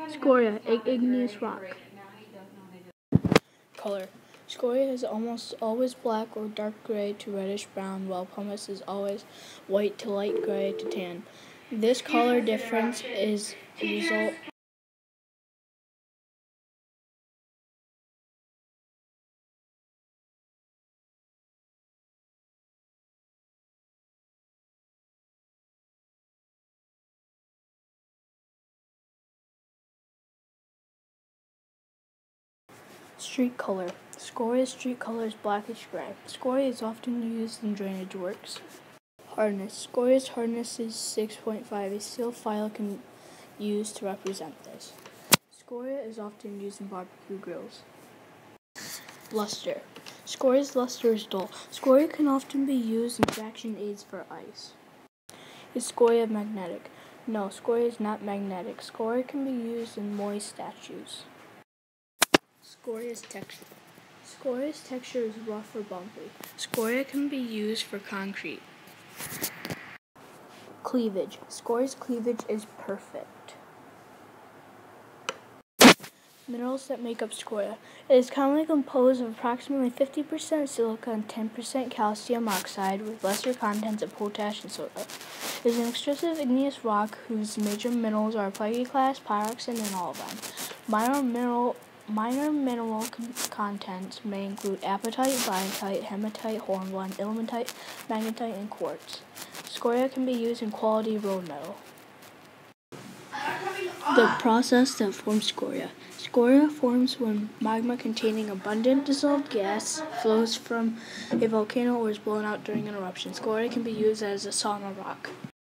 Scoria, igneous rock. Color. Scoria is almost always black or dark gray to reddish brown, while pumice is always white to light gray to tan. This color difference is a result Street color. Scoria street color is blackish gray. Scoria is often used in drainage works. Hardness. Scoria's hardness is 6.5. A steel file can use to represent this. Scoria is often used in barbecue grills. Luster. Scoria's luster is dull. Scoria can often be used in traction aids for ice. Is scoria magnetic? No, scoria is not magnetic. Scoria can be used in moist statues. Scoria's texture. Scoria's texture is rough or bumpy. Scoria can be used for concrete. Cleavage. Scoria's cleavage is perfect. Minerals that make up scoria. It is commonly composed of approximately 50% silica and 10% calcium oxide with lesser contents of potash and soda. It is an extrusive igneous rock whose major minerals are plagioclase, pyroxene, and olivine. Minor mineral contents may include apatite, biotite, hematite, hornblende, ilmenite, magnetite, and quartz. Scoria can be used in quality road metal. The process that forms scoria. Scoria forms when magma containing abundant dissolved gas flows from a volcano or is blown out during an eruption. Scoria can be used as a sauna rock.